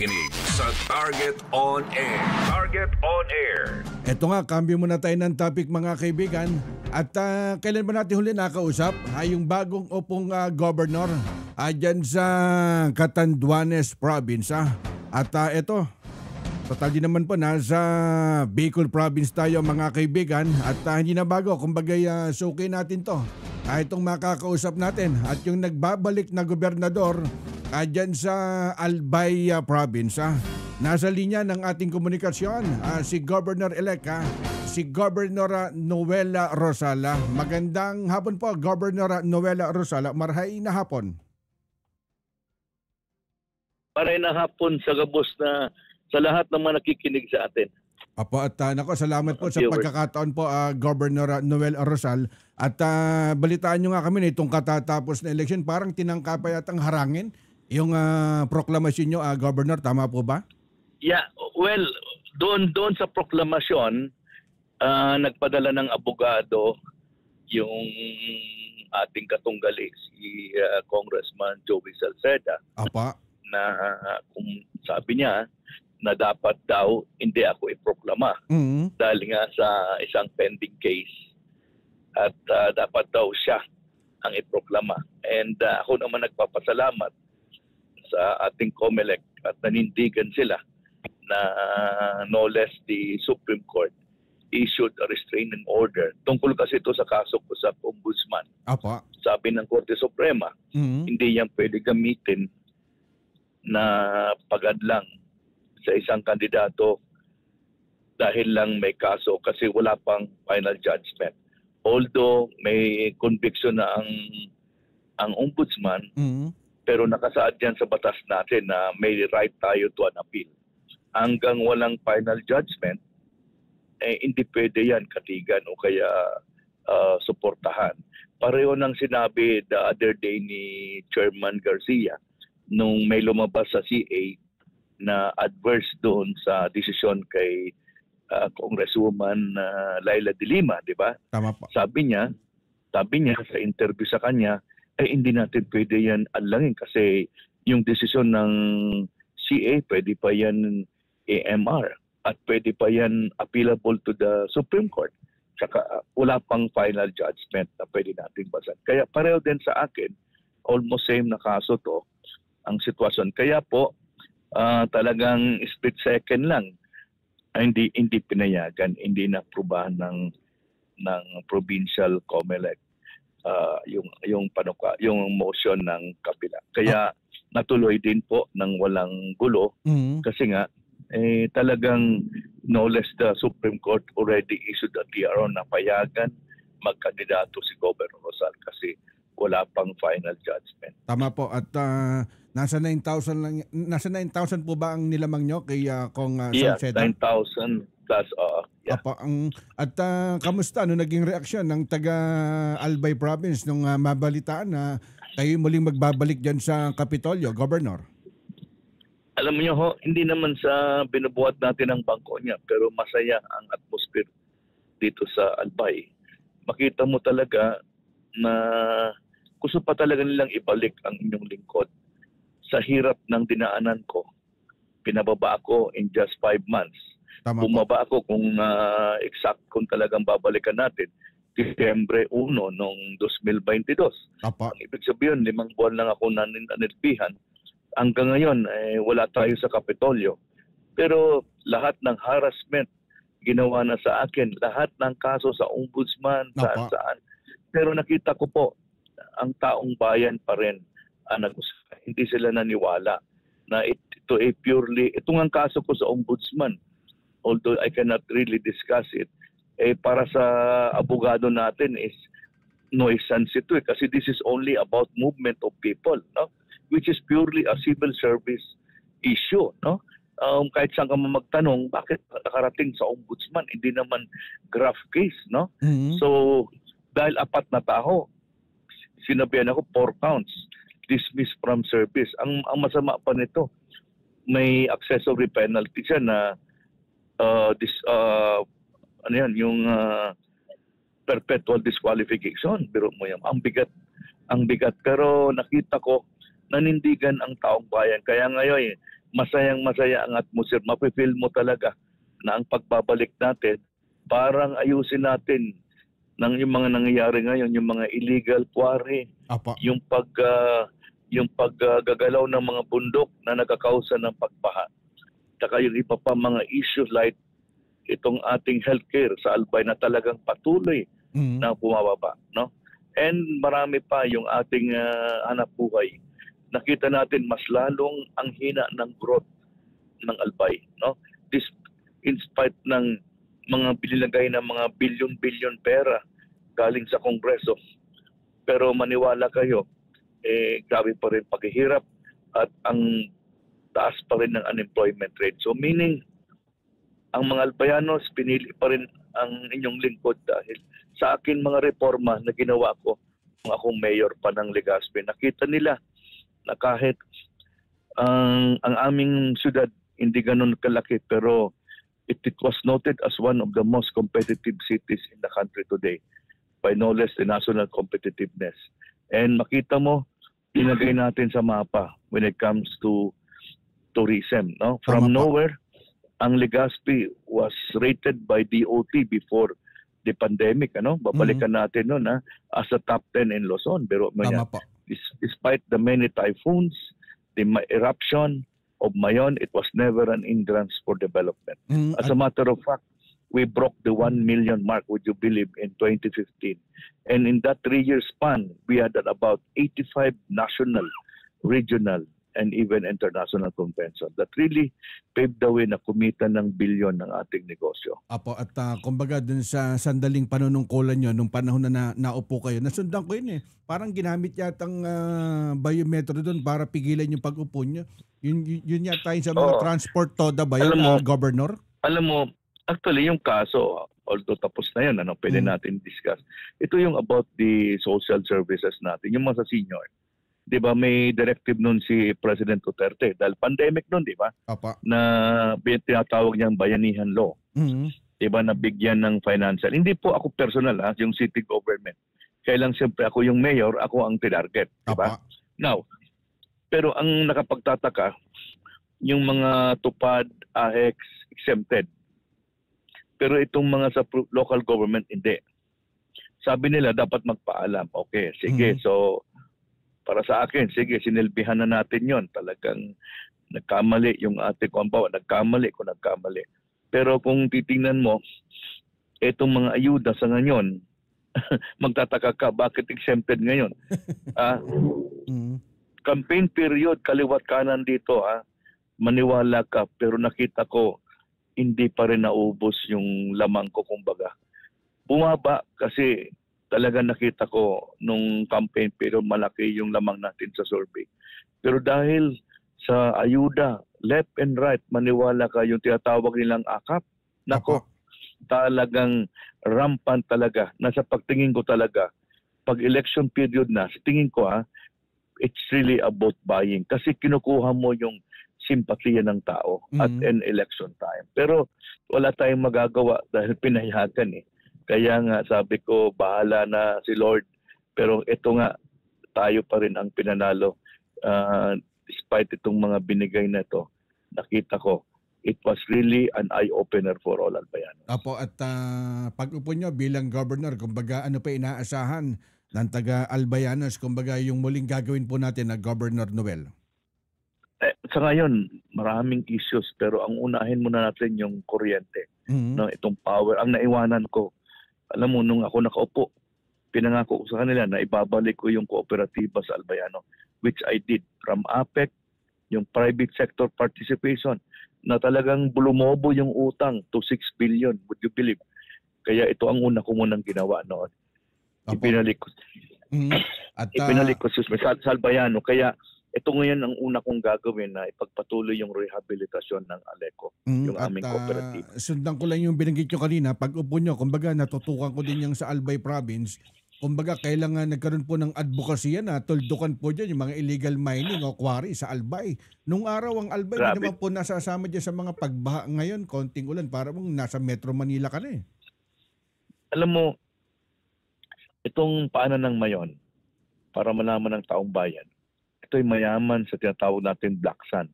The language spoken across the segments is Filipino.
nakikinig sa Target On Air. Target On Air. Eto nga, cambio muna tayo ng topic mga kaibigan. At kailan ba natin huli nakausap? Yung bagong upong governor dyan sa Catanduanes Province. At eto, total din naman po nasa Bicol Province tayo mga kaibigan. At hindi na bago, kumbaga suki natin to. Itong makakausap natin at yung nagbabalik na gobernador dyan sa Albay Province. Nasa linya ng ating komunikasyon si Governor-elect, si Governor Noela Rosala. Magandang hapon po, Governor Noela Rosala. Marhay na hapon. Marhay na hapon sa gabos na sa lahat ng mga nakikinig sa atin. Apo, at salamat po sa pagkakataon po, Governor Noel Rosal. At balitaan nyo nga kami na itong katatapos na election, parang tinangka pa yatang harangin yung proklamasyon nyo, Governor. Tama po ba? Yeah, well, doon sa proklamasyon, nagpadala ng abogado yung ating katunggali, si Congressman Joey Salceda. Apa. Na kung sabi niya, na dapat daw hindi ako iproklama dahil nga sa isang pending case at dapat daw siya ang iproklama. And ako naman nagpapasalamat sa ating COMELEC at nanindigan sila na no less the Supreme Court issued a restraining order. Tungkol kasi ito sa kaso ko sa Ombudsman. Apa. Sabi ng Korte Suprema, hindi yan pwede gamitin na pagadlang sa isang kandidato dahil lang may kaso kasi wala pang final judgment. Although may conviction na ang ombudsman, pero nakasaad yan sa batas natin na may right tayo to an appeal. Hanggang walang final judgment, hindi pwede yan katigan o kaya suportahan. Pareho nang sinabi the other day ni Chairman Garcia nung may lumabas sa CA na adverse doon sa desisyon kay Congresswoman Laila De Lima, di ba? Tama po. Sabi niya sa interview sa kanya, hindi natin pwede yan alangin kasi yung desisyon ng CA, pwede pa yan AMR at pwede pa yan appealable to the Supreme Court. Saka wala pang final judgment na pwede natin basan. Kaya pareho din sa akin, almost same na kaso to ang sitwasyon. Kaya po, talagang split second lang hindi pinayagan, hindi na-aprobahan ng provincial COMELEC yung motion ng kabila. Kaya natuloy din po ng walang gulo kasi nga talagang no less the Supreme Court already issued a TRO na payagan magkandidato si Governor Rosal kasi wala pang final judgment. Tama po. At nasa 9,000 lang, nasa 9,000 po ba ang nilamang nyo kay Kong Salceda? 9,000 plus. Yeah. Apa, at kamusta? Ano naging reaksyon ng taga Albay Province nung mabalitaan na kayo muling magbabalik dyan sa Kapitolyo, Governor? Alam niyo ho, hindi naman sa binubuhat natin ang bangko niya, pero masaya ang atmosphere dito sa Albay. Makita mo talaga na gusto pa talaga nilang ibalik ang inyong lingkod. Sa hirap ng dinaanan ko, pinababa ako in just 5 months. Tama Bumaba ako kung exact kung talagang babalikan natin, Disyembre 1 noong 2022. Apa. Ang ibig sabihin, 5 buwan lang ako nanilbihan. Hanggang ngayon, wala tayo sa Kapitolyo. Pero lahat ng harassment ginawa na sa akin, lahat ng kaso sa ombudsman, saan. Pero nakita ko po, ang taong bayan pa rin hindi sila naniwala na ito ay purely, itong ang kaso ko sa ombudsman, although I cannot really discuss it, para sa abogado natin is nuisance ito kasi this is only about movement of people, no? Which is purely a civil service issue, no? Kahit saan ka magtanong, bakit nakarating sa ombudsman? Hindi naman graft case, no? So, dahil 4 na tao, sinabihan ako 4 counts, dismissed from service. Ang masama pa nito, may accessory penalty siya na yung perpetual disqualification. Pero mo yan, ang bigat. Pero nakita ko nanindigan ang taong bayan. Kaya ngayon, masayang-masaya ang atmosphere. Mapifeel mo talaga na ang pagbabalik natin, parang ayusin natin yung mga nangyayari ngayon, yung mga illegal quarry, Apa. yung paggagalaw ng mga bundok na nagkakausa ng pagbaha. Saka yung iba pa mga issues like itong ating healthcare sa Albay na talagang patuloy na bumababa, no? And marami pa yung ating hanap buhay. Nakita natin mas lalong ang hina ng growth ng Albay, no? This in spite ng mga binilagay na mga bilyon-bilyon pera galing sa Kongreso. Pero maniwala kayo, grabe pa rin paghihirap at ang taas pa rin ng unemployment rate. So meaning, ang mga Albayanos, pinili pa rin ang inyong lingkod dahil sa akin mga reforma na ginawa ko nung akong mayor pa ng Legazpi. Nakita nila na kahit ang aming syudad hindi ganun kalaki pero it was noted as one of the most competitive cities in the country today by no less the national competitiveness. And makita mo, ilagay natin sa mapa when it comes to tourism. No? From nowhere, ang Legazpi was rated by DOT before the pandemic. Ano? Babalikan natin nun as a top 10 in Luzon. Pero despite the many typhoons, the eruption of Mayon, it was never an hindrance for development. As a matter of fact, we broke the 1 million mark, would you believe, in 2015. And in that 3-year span, we had about 85 national, regional, and even international convention that really paved the way na kumita ng bilyon ng ating negosyo. Apo, at kumbaga dun sa sandaling panunungkulan nyo, nung panahon na naupo kayo, nasundan ko yun Parang ginamit yatang biometro dun para pigilan yung pag-upo nyo. Yun yata yung sa mga transport toda ba yun, Governor? Alam mo, actually yung kaso, although tapos na yun, pwede natin discuss. Ito yung about the social services natin, yung mga sa senior. Di ba may directive nun si President Duterte dahil pandemic nun, di ba? Na tinatawag niyang bayanihan law. Di ba, nabigyan ng financial. Hindi po ako personal, yung city government. Kailang siyempre ako yung mayor, ako ang tinarget. Di ba? Now, pero ang nakapagtataka, yung mga tupad, AHEX, exempted. Pero itong mga sa local government, hindi. Sabi nila, dapat magpaalam. Okay, sige. So, para sa akin, sige, sinilbihan na natin yon. Talagang nagkamali yung ating kumbawa. Nagkamali. Pero kung titingnan mo, itong mga ayuda sa ngayon, magtataka ka, bakit exempted ngayon? Campaign period, kaliwat kanan dito, maniwala ka, pero nakita ko, hindi pa rin naubos yung lamang ko, kumbaga. Bumaba kasi talaga nakita ko nung campaign pero malaki yung lamang natin sa survey. Pero dahil sa ayuda, left and right, maniwala ka yung tinatawag nilang akap. Nako, talagang rampant talaga. Nasa pagtingin ko talaga, pag election period na, sa tingin ko it's really about buying. Kasi kinukuha mo yung simpatiya ng tao at an election time. Pero wala tayong magagawa dahil pinayagan Kaya nga sabi ko, bahala na si Lord. Pero ito nga, tayo pa rin ang pinanalo. Despite itong mga binigay na ito, nakita ko, it was really an eye-opener for all Albayanos. Apo, at pag-upo nyo bilang governor, kumbaga ano pa inaasahan ng taga-Albayanos, kumbaga yung muling gagawin po natin na Governor Noel? Sa ngayon, maraming issues pero ang unahin muna natin yung kuryente. No, itong power. Ang naiwanan ko, alam mo, nung ako nakaupo, pinangako ko sa kanila na ibabalik ko yung kooperatiba sa Albayano, which I did from APEC, yung private sector participation, na talagang bulumobo yung utang to 6 billion. Would you believe? Kaya ito ang una ko munang ginawa noon. Ipinalik ko. Ipinalik ko sa Albayano. Kaya ito ngayon ang una kong gagawin na ipagpatuloy yung rehabilitasyon ng Aleco, yung aming cooperative. Sundan ko lang yung binanggit nyo kanina, pag upo nyo, kumbaga natutukan ko din yung sa Albay Province, kumbaga kailangan nagkaroon po ng advocacy na tuldukan po dyan yung mga illegal mining o quarry sa Albay. Nung araw ang Albay, hindi naman po nasasama dyan sa mga pagbaha ngayon, konting ulan, para mong nasa Metro Manila ka na Alam mo, itong paanan ng Mayon, para malaman ng taong bayan, ito'y mayaman sa tinatawag natin black sand.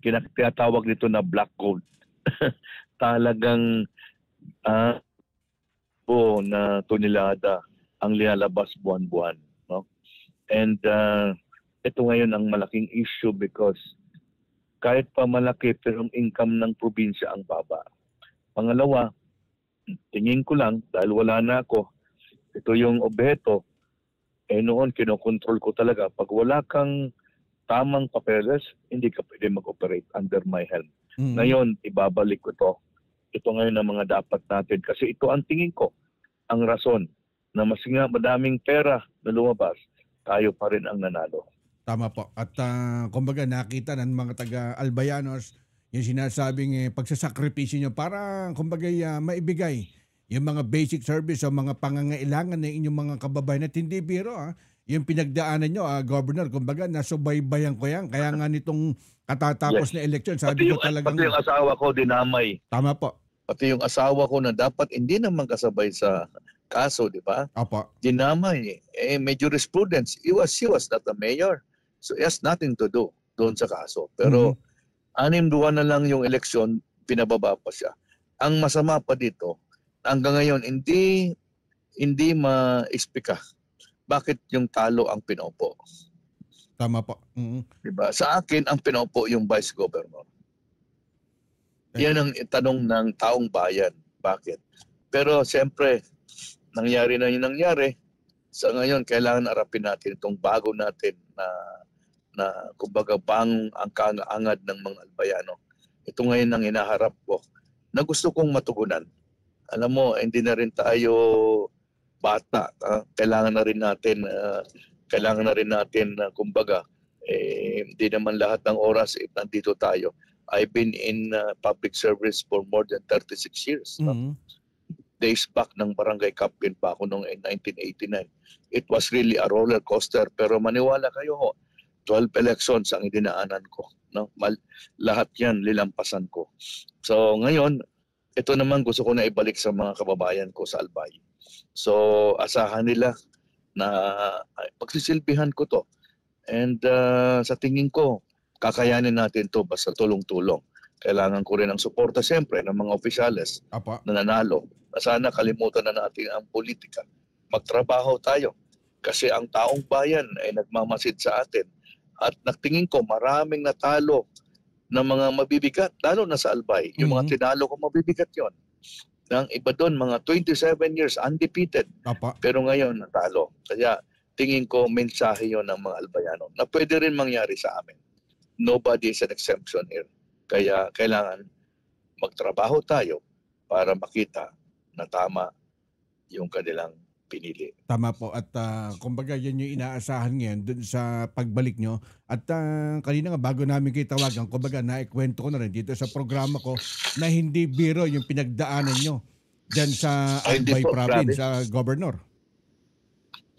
tinatawag nito na black gold. Talagang na tonelada ang lilalabas buwan-buwan, no? And ito ngayon ang malaking issue because kahit pa malaki pero ang income ng probinsya ang baba. Pangalawa, tingin ko lang dahil wala na ako, ito yung objeto, noon kinokontrol ko talaga. Pag wala kang tamang papeles, hindi ka pwede mag-operate under my helm. Mm-hmm. Ngayon, ibabalik ko to. Ito ngayon ang mga dapat natin. Kasi ito ang tingin ko, ang rason na mas nga madaming pera na lumabas, tayo pa rin ang nanalo. Tama po. At kumbaga nakita ng mga taga-Albayanos yung sinasabing pagsasakripisyo nyo para kumbaga maibigay yung mga basic service o mga pangangailangan ng inyong mga kababayan. At hindi biro yung pinagdaanan nyo, Governor, kumbaga nasubaybayan ko yan. Kaya nga nitong katatapos na eleksyon, sabi ko talagang... Pati yung asawa ko dinamay. Tama po. Pati yung asawa ko na dapat hindi naman kasabay sa kaso, di ba? Opo. Dinamay. May jurisprudence. She was not the mayor. So it has nothing to do doon sa kaso. Pero 6 buwan na lang yung eleksyon, pinababa pa siya. Ang masama pa dito, hanggang ngayon, hindi ma-explica bakit yung talo ang pinopo. Tama po. Diba? Sa akin, ang pinopo yung vice governor. Yan ang tanong ng taong bayan. Bakit? Pero siyempre, nangyari na yung nangyari. Sa ngayon, kailangan arapin natin itong bago natin na kumbaga ang kaangad ng mga Albayano. Ito ngayon ang hinaharap ko na gusto kong matugunan. Alam mo, hindi na rin tayo bata. Kailangan na rin natin kumbaga, hindi naman lahat ng oras nandito tayo. I've been in public service for more than 36 years. Days back ng barangay captain pa ako noong 1989. It was really a roller coaster. Pero maniwala kayo, 12 elections ang idinaanan ko. No? Lahat yan, lilampasan ko. So ngayon, ito naman gusto ko na ibalik sa mga kababayan ko sa Albay. So asahan nila na pagsisilbihan ko to. And sa tingin ko, kakayanin natin to basta tulong-tulong. Kailangan ko rin ang suporta siyempre ng mga opisyales na nanalo. Na sana kalimutan na natin ang politika. Magtrabaho tayo. Kasi ang taong bayan ay nagmamasid sa atin. At nagtingin ko maraming natalo na mga mabibigat, lalo na sa Albay. Yung mga tinalo ko mabibigat yon. Ang iba doon, mga 27 years undefeated. Pero ngayon natalo. Kaya tingin ko mensahe yon ng mga Albayano na pwede rin mangyari sa amin. Nobody is an exemption here. Kaya kailangan magtrabaho tayo para makita na tama yung kanilang pinili. Tama po. At kumbaga yan yung inaasahan ngayon dun sa pagbalik nyo. At kanina nga bago namin kayo tawagan, kumbaga naikwento ko na rin dito sa programa ko na hindi biro yung pinagdaanan nyo dyan sa Albay Province, Governor.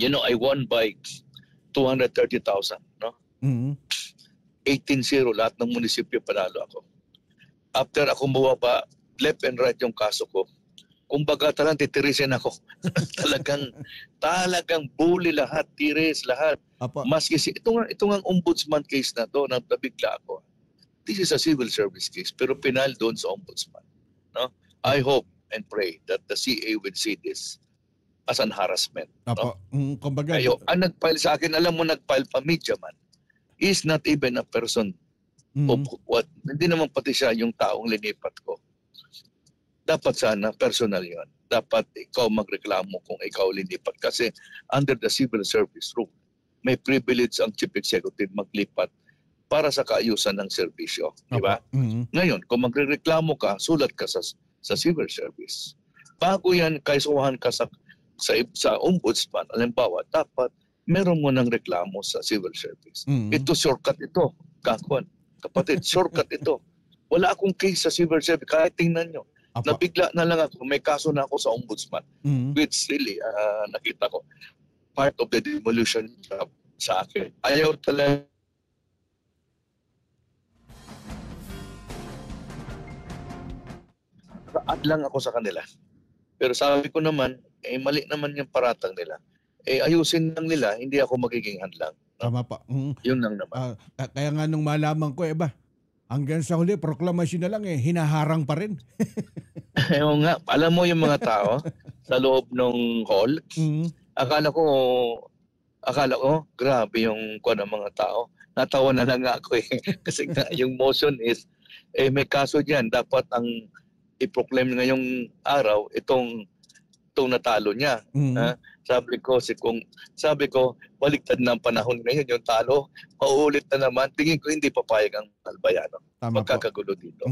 You know, I won by 230,000, no? 18-0, lahat ng munisipyo panalo ako. After ako bumaba, left and right yung kaso ko. Kumbaga talagang titirisin ako. talagang bully lahat, tiris lahat. Maski ito nga ombudsman case na to, nabigla ako. This is a civil service case, pero penal doon sa ombudsman. No? I hope and pray that the CA will see this as an harassment. No? Kumbaga, ang nag-file sa akin, alam mo, nag-file pa media man, is not even a person. Hindi naman pati siya yung taong linipat ko. Dapat sana personal yon. Dapat ikaw magreklamo kung ikaw linipat. Kasi under the civil service rule, may privilege ang chief executive maglipat para sa kaayusan ng serbisyo. Di ba? Ngayon, kung magreklamo ka, sulat ka sa civil service. Bago yan, kaisuhan ka sa ombudsman, halimbawa, dapat meron mo ng reklamo sa civil service. Ito shortcut ito. Kapatid, shortcut ito. Wala akong case sa civil service. Kahit tingnan nyo. Nabigla na lang ako. May kaso na ako sa ombudsman. Which really, nakita ko, part of the devolution job sa akin. Ayaw talaga. At lang ako sa kanila. Pero sabi ko naman, mali naman yung paratang nila. Ayusin lang nila, hindi ako magiging hadlang. Tama pa. Yun lang naman. Kaya nga nung malaman ko, Hanggang sa huli, proklamasyon na lang hinaharang pa rin. Ewan nga, alam mo yung mga tao sa loob ng hall, akala ko, grabe yung kuha ng mga tao. Natawa na lang ako Kasi nga, yung motion is, may kaso dyan. Dapat ang i-proclaim ngayong araw, itong natalo niya. Sabi ko, baliktad na ang panahon ngayon, yung talo, mauulit na naman. Tingin ko hindi papayag ang Albayano. Magkakagulo dito.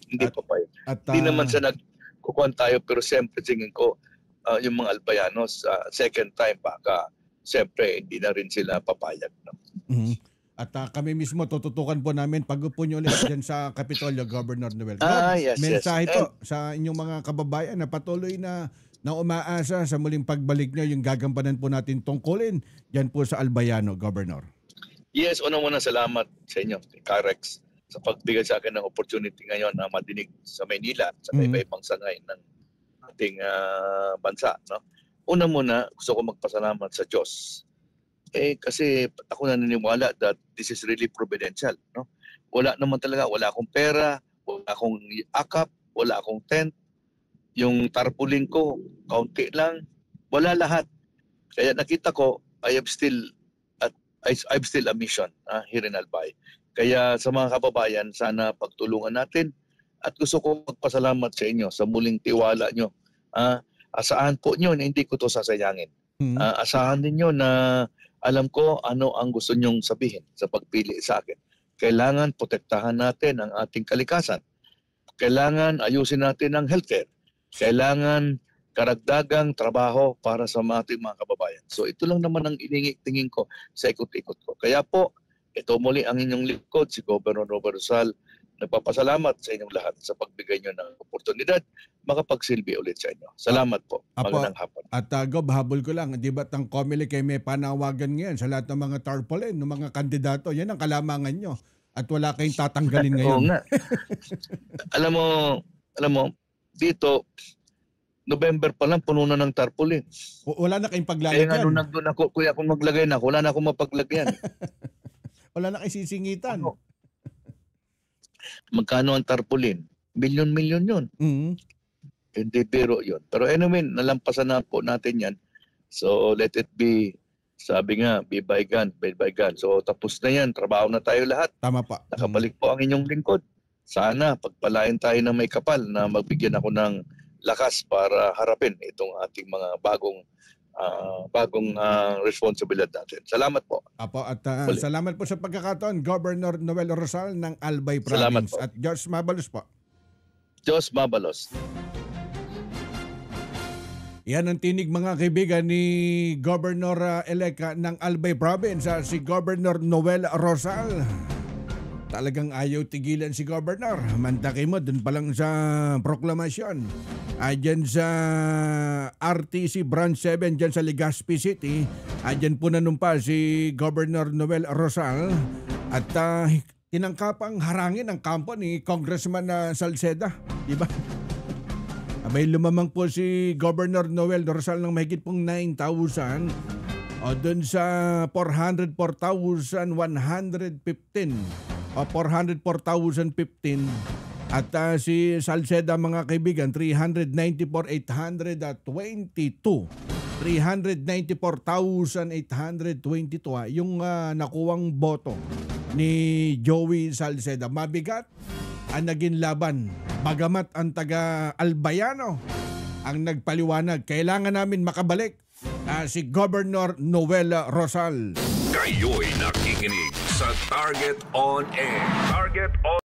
Hindi papayag. Hindi naman sa nagkukuhan tayo, pero siyempre tingin ko, yung mga Albayanos, second time baka, siyempre hindi na rin sila papayag. No? At kami mismo tututukan po namin pag-upo nyo ulit dyan sa Kapitolyo, Governor Noel. Yes, mensahe po sa inyong mga kababayan na patuloy na umaasa sa muling pagbalik nyo yung gagampanan po natin tungkulin dyan po sa Albayano, Governor. Yes, unang-una salamat sa inyo, Carex, sa pagbigay sa akin ng opportunity ngayon na madinig sa Maynila sa iba-ibang sangay ng ating bansa. No? Una muna, gusto ko magpasalamat sa Diyos. Kasi ako naniniwala that this is really providential. No? Wala naman talaga, wala akong pera, wala akong akap, wala akong tent. Yung tarpaulin ko, kaunti lang, wala lahat. Kaya nakita ko, I'm still a mission here in Albay. Kaya sa mga kababayan, sana pagtulungan natin. At gusto ko magpasalamat sa inyo sa muling tiwala nyo. Asahan po nyo na hindi ko to sasayangin. Asahan ninyo na alam ko ano ang gusto nyong sabihin sa pagpili sa akin. Kailangan protektahan natin ang ating kalikasan. Kailangan ayusin natin ang healthcare. Kailangan karagdagang trabaho para sa ating mga kababayan. So ito lang naman ang tingin ko sa ikot-ikot ko. Kaya po, ito muli ang inyong lingkod, si Governor Robert Rizal. Nagpapasalamat sa inyong lahat sa pagbigay nyo ng oportunidad makapagsilbi ulit sa inyo. Salamat po. Magandang hapon. At Gob, habol ko lang, di ba ang COMELEC ay may panawagan ngayon sa lahat ng mga tarpaulin, ng mga kandidato. Yan ang kalamangan nyo. At wala kayong tatanggalin ngayon. Oo nga. Alam mo, dito, November pa lang, puno na ng tarpaulin. Wala na kayong paglalagyan. Kaya nga nung nandun ako, kuya akong maglagay na, wala na akong mapaglagyan. Wala na kayong sisingitan. Magkano ang tarpaulin? Milyon-milyon yun. Hindi biro yun. Pero anyway, nalampasan na po natin yan. So let it be, sabi nga, be by gun. So tapos na yan, trabaho na tayo lahat. Tama pa. Nakabalik po ang inyong lingkod. Sana pagpalain tayo ng may kapal na magbigyan ako ng lakas para harapin itong ating mga bagong responsibilidad natin. Salamat po. Apo, at salamat po sa pagkakataon, Governor Noel Rizal ng Albay Province. At Diyos mabalos po. Diyos mabalos. Yan ang tinig mga kaibigan ni Governor-elect ng Albay Province, si Governor Noel Rizal. Talagang ayaw tigilan si Governor. Mantaki mo, dun pa lang sa proklamasyon. Dyan sa RTC Branch 7, dyan sa Legazpi City. Dyan po nanumpa si Governor Noel Rizal. At tinangkapang harangin ang kampo ni Congressman Salceda. Diba? May lumamang po si Governor Noel Rizal ng mahigit pong 9,000 o dun sa 404,115 o 404,015 at si Salceda mga kaibigan 394,822 394,822 yung nakuwang boto ni Joey Salceda. Mabigat ang naging laban. Bagamat ang taga Albayano ang nagpaliwanag, kailangan namin makabalik si Governor Noel Rizal. Kayo'y nakikinig sa Target on Air. Target on